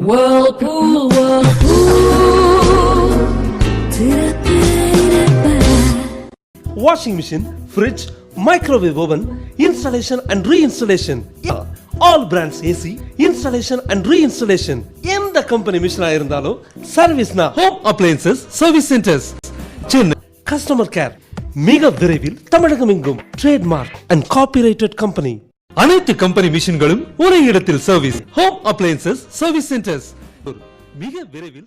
Whirlpool, washing machine, fridge, microwave oven, installation and reinstallation. All brands AC, installation and reinstallation. எந்த company மிஷினா இருந்தாலும் சர்வீஸ்னா home appliances service centres. Chennai customer care மிக விரைவில் தமிழகம் எங்கும் trademark and copyrighted company. அனைத்து company மிஷின்களும் ஒரே இடத்தில் service. Home appliances service centres மிக விரைவில்